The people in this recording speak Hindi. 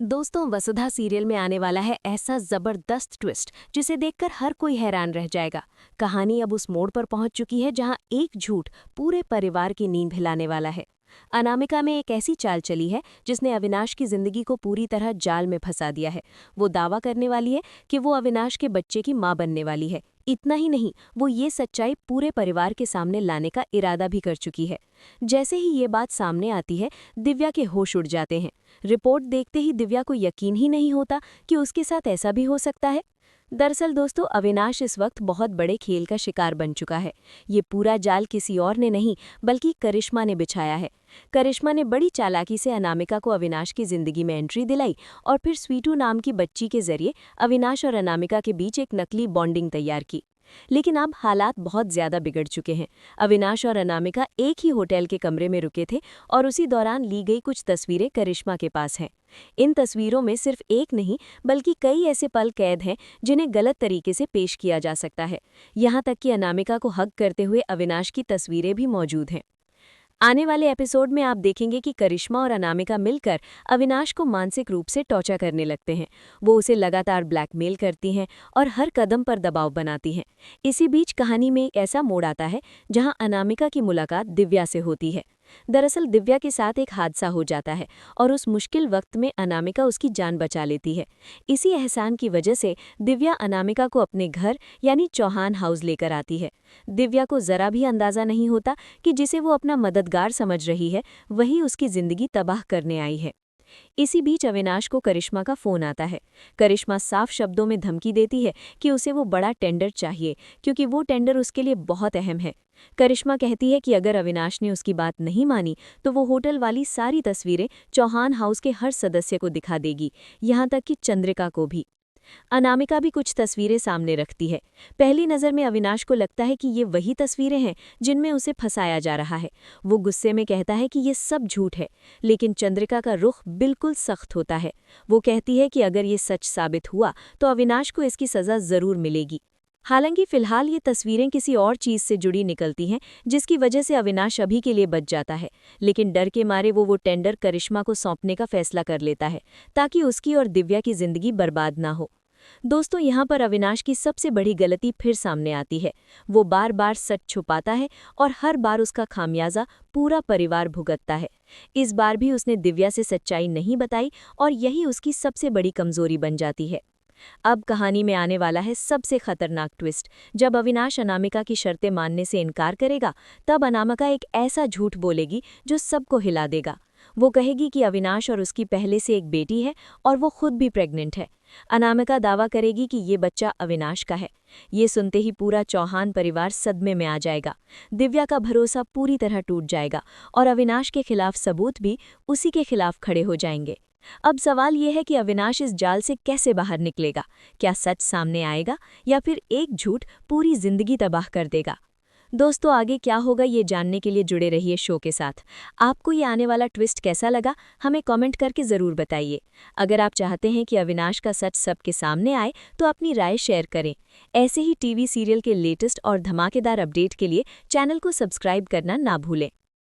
दोस्तों, वसुधा सीरियल में आने वाला है ऐसा जबरदस्त ट्विस्ट जिसे देखकर हर कोई हैरान रह जाएगा। कहानी अब उस मोड़ पर पहुंच चुकी है जहां एक झूठ पूरे परिवार की नींद हिलाने वाला है। अनामिका में एक ऐसी चाल चली है जिसने अविनाश की जिंदगी को पूरी तरह जाल में फंसा दिया है। वो दावा करने वाली है कि वो अविनाश के बच्चे की मां बनने वाली है। इतना ही नहीं, वो ये सच्चाई पूरे परिवार के सामने लाने का इरादा भी कर चुकी है। जैसे ही ये बात सामने आती है, दिव्या के होश उड़ जाते हैं। रिपोर्ट देखते ही दिव्या को यकीन ही नहीं होता कि उसके साथ ऐसा भी हो सकता है। दरअसल दोस्तों, अविनाश इस वक्त बहुत बड़े खेल का शिकार बन चुका है। ये पूरा जाल किसी और ने नहीं बल्कि करिश्मा ने बिछाया है। करिश्मा ने बड़ी चालाकी से अनामिका को अविनाश की जिंदगी में एंट्री दिलाई और फिर स्वीटू नाम की बच्ची के जरिए अविनाश और अनामिका के बीच एक नकली बॉन्डिंग तैयार की। लेकिन अब हालात बहुत ज्यादा बिगड़ चुके हैं। अविनाश और अनामिका एक ही होटल के कमरे में रुके थे और उसी दौरान ली गई कुछ तस्वीरें करिश्मा के पास हैं। इन तस्वीरों में सिर्फ एक नहीं बल्कि कई ऐसे पल कैद हैं जिन्हें गलत तरीके से पेश किया जा सकता है। यहाँ तक कि अनामिका को हग करते हुए अविनाश की तस्वीरें भी मौजूद हैं। आने वाले एपिसोड में आप देखेंगे कि करिश्मा और अनामिका मिलकर अविनाश को मानसिक रूप से टॉर्चर करने लगते हैं। वो उसे लगातार ब्लैकमेल करती हैं और हर कदम पर दबाव बनाती हैं। इसी बीच कहानी में एक ऐसा मोड़ आता है जहां अनामिका की मुलाकात दिव्या से होती है। दरअसल दिव्या के साथ एक हादसा हो जाता है और उस मुश्किल वक्त में अनामिका उसकी जान बचा लेती है। इसी एहसान की वजह से दिव्या अनामिका को अपने घर यानी चौहान हाउस लेकर आती है। दिव्या को जरा भी अंदाजा नहीं होता कि जिसे वो अपना मददगार समझ रही है वही उसकी जिंदगी तबाह करने आई है। इसी बीच अविनाश को करिश्मा का फोन आता है। करिश्मा साफ शब्दों में धमकी देती है कि उसे वो बड़ा टेंडर चाहिए क्योंकि वो टेंडर उसके लिए बहुत अहम है। करिश्मा कहती है कि अगर अविनाश ने उसकी बात नहीं मानी तो वो होटल वाली सारी तस्वीरें चौहान हाउस के हर सदस्य को दिखा देगी, यहाँ तक कि चंद्रिका को भी। अनामिका भी कुछ तस्वीरें सामने रखती है। पहली नज़र में अविनाश को लगता है कि ये वही तस्वीरें हैं जिनमें उसे फंसाया जा रहा है। वो गुस्से में कहता है कि ये सब झूठ है, लेकिन चंद्रिका का रुख बिल्कुल सख्त होता है। वो कहती है कि अगर ये सच साबित हुआ तो अविनाश को इसकी सज़ा ज़रूर मिलेगी। हालांकि फिलहाल ये तस्वीरें किसी और चीज़ से जुड़ी निकलती हैं जिसकी वजह से अविनाश अभी के लिए बच जाता है, लेकिन डर के मारे वो टेंडर करिश्मा को सौंपने का फैसला कर लेता है ताकि उसकी और दिव्या की जिंदगी बर्बाद ना हो। दोस्तों, यहाँ पर अविनाश की सबसे बड़ी गलती फिर सामने आती है। वो बार बार सच छुपाता है और हर बार उसका खामियाजा पूरा परिवार भुगतता है। इस बार भी उसने दिव्या से सच्चाई नहीं बताई और यही उसकी सबसे बड़ी कमजोरी बन जाती है। अब कहानी में आने वाला है सबसे खतरनाक ट्विस्ट। जब अविनाश अनामिका की शर्तें मानने से इनकार करेगा, तब अनामिका एक ऐसा झूठ बोलेगी जो सबको हिला देगा। वो कहेगी कि अविनाश और उसकी पहले से एक बेटी है और वो खुद भी प्रेग्नेंट है। अनामिका दावा करेगी कि ये बच्चा अविनाश का है। ये सुनते ही पूरा चौहान परिवार सदमे में आ जाएगा। दिव्या का भरोसा पूरी तरह टूट जाएगा और अविनाश के खिलाफ सबूत भी उसी के खिलाफ खड़े हो जाएंगे। अब सवाल ये है कि अविनाश इस जाल से कैसे बाहर निकलेगा। क्या सच सामने आएगा या फिर एक झूठ पूरी जिंदगी तबाह कर देगा। दोस्तों, आगे क्या होगा ये जानने के लिए जुड़े रहिए शो के साथ। आपको ये आने वाला ट्विस्ट कैसा लगा, हमें कमेंट करके ज़रूर बताइए। अगर आप चाहते हैं कि अविनाश का सच सबके सामने आए तो अपनी राय शेयर करें। ऐसे ही टीवी सीरियल के लेटेस्ट और धमाकेदार अपडेट के लिए चैनल को सब्सक्राइब करना ना भूलें।